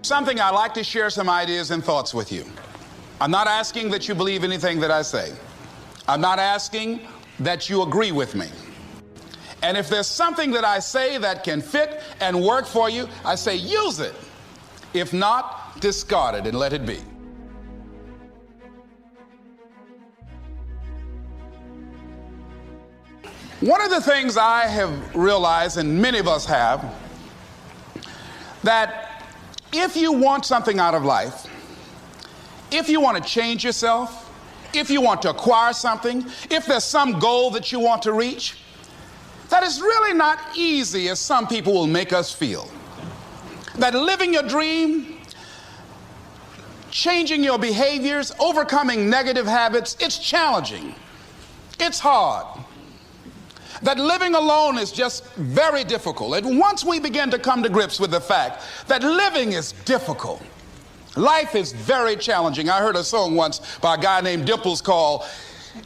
Something I like to share some ideas and thoughts with you. I'm not asking that you believe anything that I say. I'm not asking that you agree with me. And if there's something that I say that can fit and work for you, I say use it. If not, discard it and let it be. One of the things I have realized, and many of us have, that if you want something out of life, if you want to change yourself, if you want to acquire something, if there's some goal that you want to reach, that is really not easy as some people will make us feel. That living your dream, changing your behaviors, overcoming negative habits, it's challenging. It's hard. That living alone is just very difficult. And once we begin to come to grips with the fact that living is difficult, life is very challenging. I heard a song once by a guy named Dimples called,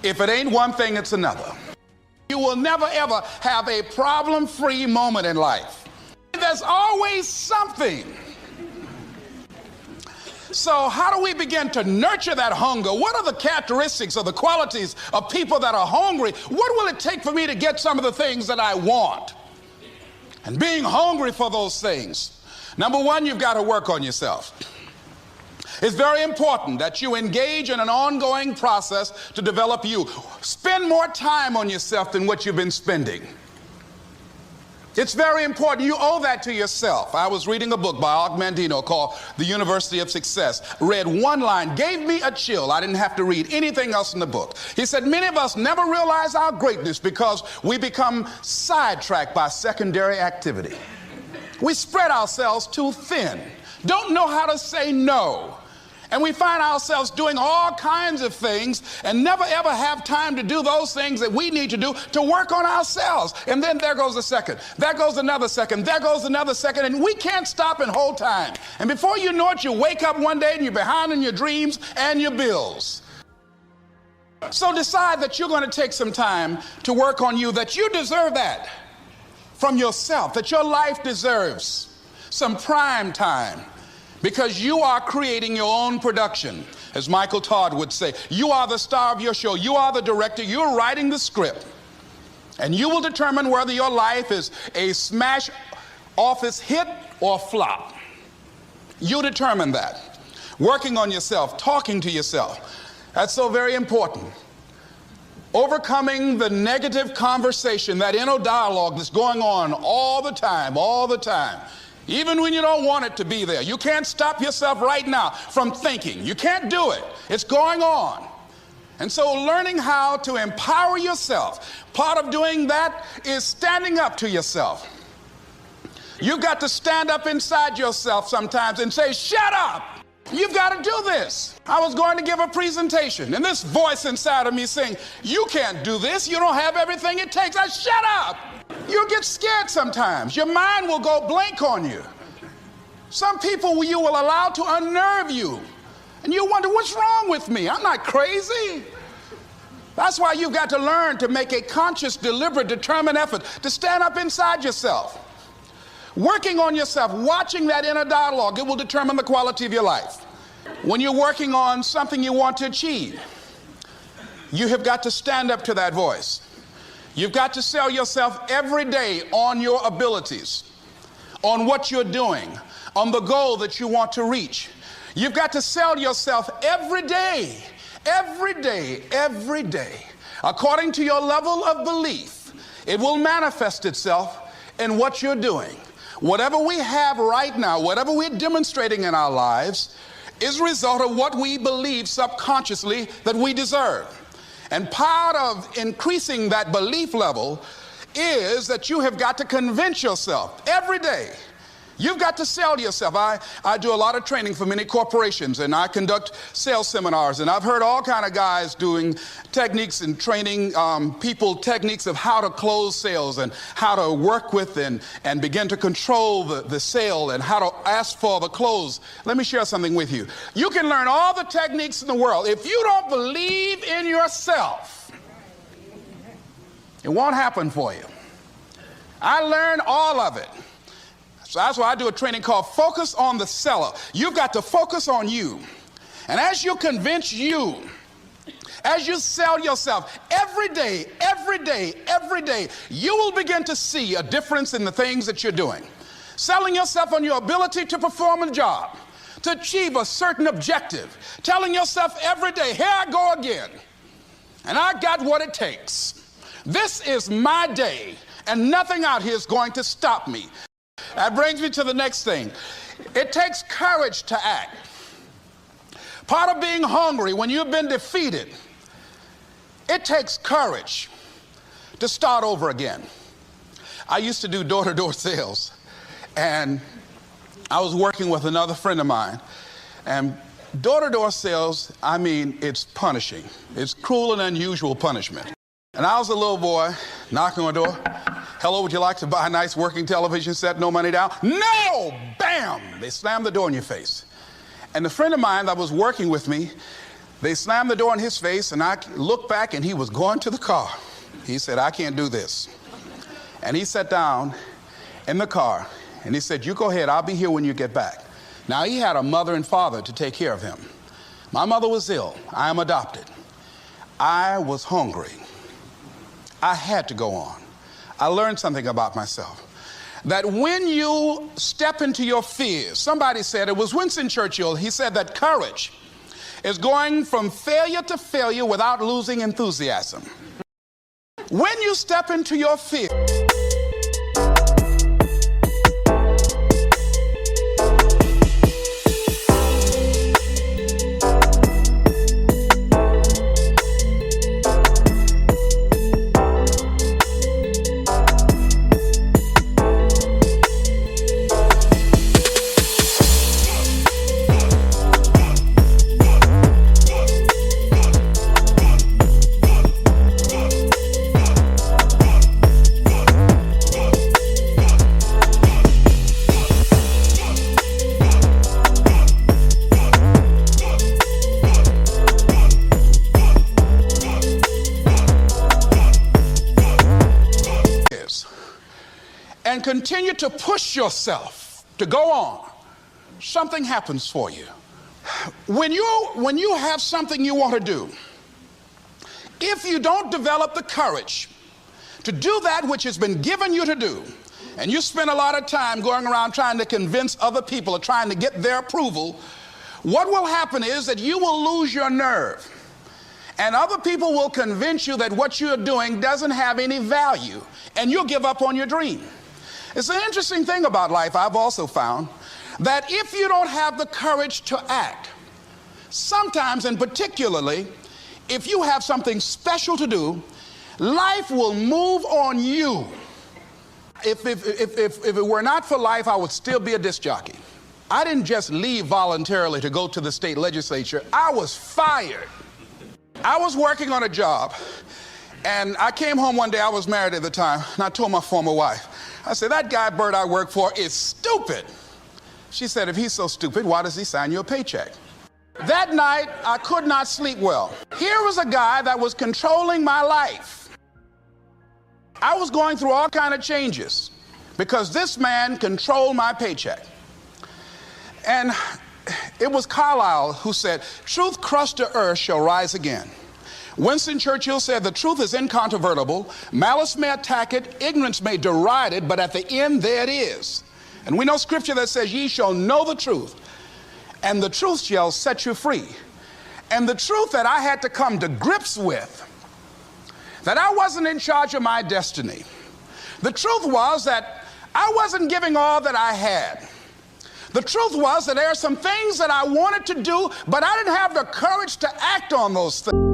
"If it ain't one thing, it's another." You will never ever have a problem-free moment in life. There's always something. So how do we begin to nurture that hunger? What are the characteristics or the qualities of people that are hungry? What will it take for me to get some of the things that I want? And being hungry for those things, number one, you've got to work on yourself. It's very important that you engage in an ongoing process to develop you. Spend more time on yourself than what you've been spending. It's very important. You owe that to yourself. I was reading a book by Og Mandino called The University of Success. Read one line, gave me a chill. I didn't have to read anything else in the book. He said, many of us never realize our greatness because we become sidetracked by secondary activity. We spread ourselves too thin, don't know how to say no. And we find ourselves doing all kinds of things and never ever have time to do those things that we need to do to work on ourselves. And then there goes a second, there goes another second, there goes another second, and we can't stop and hold time. And before you know it, you wake up one day and you're behind on your dreams and your bills. So decide that you're going to take some time to work on you, that you deserve that from yourself, that your life deserves some prime time. Because you are creating your own production. As Michael Todd would say, you are the star of your show. You are the director. You're writing the script. And you will determine whether your life is a smash office hit or flop. You determine that. Working on yourself, talking to yourself. That's so very important. Overcoming the negative conversation, that inner dialogue that's going on all the time. Even when you don't want it to be there. You can't stop yourself right now from thinking. You can't do it. It's going on. And so learning how to empower yourself, part of doing that is standing up to yourself. You've got to stand up inside yourself sometimes and say, shut up. You've got to do this. I was going to give a presentation, and this voice inside of me saying, you can't do this. You don't have everything it takes. Shut up. You get scared sometimes. Your mind will go blank on you. Some people you will allow to unnerve you. And you wonder, what's wrong with me? I'm not crazy. That's why you've got to learn to make a conscious, deliberate, determined effort to stand up inside yourself. Working on yourself, watching that inner dialogue, it will determine the quality of your life. When you're working on something you want to achieve, you have got to stand up to that voice. You've got to sell yourself every day on your abilities, on what you're doing, on the goal that you want to reach. You've got to sell yourself every day, according to your level of belief. It will manifest itself in what you're doing. Whatever we have right now, whatever we're demonstrating in our lives, is a result of what we believe subconsciously that we deserve. And part of increasing that belief level is that you have got to convince yourself every day. You've got to sell yourself. I do a lot of training for many corporations, and I conduct sales seminars, and I've heard all kind of guys doing techniques and training people techniques of how to close sales and how to work with and begin to control the sale and how to ask for the close. Let me share something with you. You can learn all the techniques in the world. If you don't believe in yourself, it won't happen for you. I learned all of it. So that's why I do a training called Focus on the Seller. You've got to focus on you. And as you convince you, as you sell yourself every day, you will begin to see a difference in the things that you're doing. Selling yourself on your ability to perform a job, to achieve a certain objective. Telling yourself every day, here I go again. And I got what it takes. This is my day, and nothing out here is going to stop me. That brings me to the next thing. It takes courage to act. Part of being hungry when you've been defeated, it takes courage to start over again. I used to do door-to-door sales, and I was working with another friend of mine, and door-to-door sales, I mean, it's punishing. It's cruel and unusual punishment. And I was a little boy knocking on the door. Hello, would you like to buy a nice working television set? No money down? No! Bam! They slammed the door in your face. And the friend of mine that was working with me, they slammed the door in his face, and I looked back, and he was going to the car. He said, I can't do this. And he sat down in the car, and he said, you go ahead, I'll be here when you get back. Now, he had a mother and father to take care of him. My mother was ill. I am adopted. I was hungry. I had to go on. I learned something about myself. That when you step into your fears, somebody said, it was Winston Churchill, he said that courage is going from failure to failure without losing enthusiasm. When you step into your fear, and continue to push yourself to go on, something happens for you. When you have something you want to do, if you don't develop the courage to do that which has been given you to do, and you spend a lot of time going around trying to convince other people or trying to get their approval, what will happen is that you will lose your nerve. And other people will convince you that what you're doing doesn't have any value, and you'll give up on your dream. It's an interesting thing about life, I've also found, that if you don't have the courage to act, sometimes, and particularly, if you have something special to do, life will move on you. If it were not for life, I would still be a disc jockey. I didn't just leave voluntarily to go to the state legislature. I was fired. I was working on a job, and I came home one day. I was married at the time, and I told my former wife, I said, that guy Bert I work for is stupid. She said, if he's so stupid, why does he sign you a paycheck? That night, I could not sleep well. Here was a guy that was controlling my life. I was going through all kinds of changes because this man controlled my paycheck. And it was Carlyle who said, truth crushed to earth shall rise again. Winston Churchill said, the truth is incontrovertible. Malice may attack it, ignorance may deride it, but at the end, there it is. And we know scripture that says, ye shall know the truth, and the truth shall set you free. And the truth that I had to come to grips with, that I wasn't in charge of my destiny. The truth was that I wasn't giving all that I had. The truth was that there are some things that I wanted to do, but I didn't have the courage to act on those things.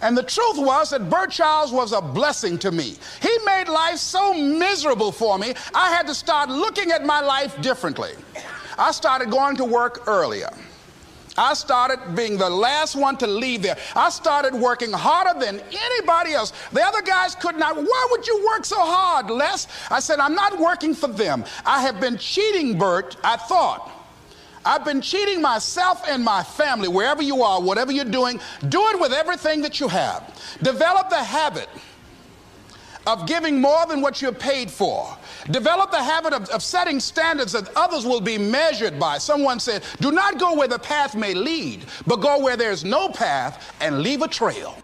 And the truth was that Bert Childs was a blessing to me. He made life so miserable for me, I had to start looking at my life differently. I started going to work earlier. I started being the last one to leave there. I started working harder than anybody else. The other guys could not. Why would you work so hard, Les? I said, I'm not working for them. I have been cheating, Bert, I thought. I've been cheating myself and my family. Wherever you are, whatever you're doing, do it with everything that you have. Develop the habit of giving more than what you're paid for. Develop the habit of setting standards that others will be measured by. Someone said, do not go where the path may lead, but go where there's no path and leave a trail.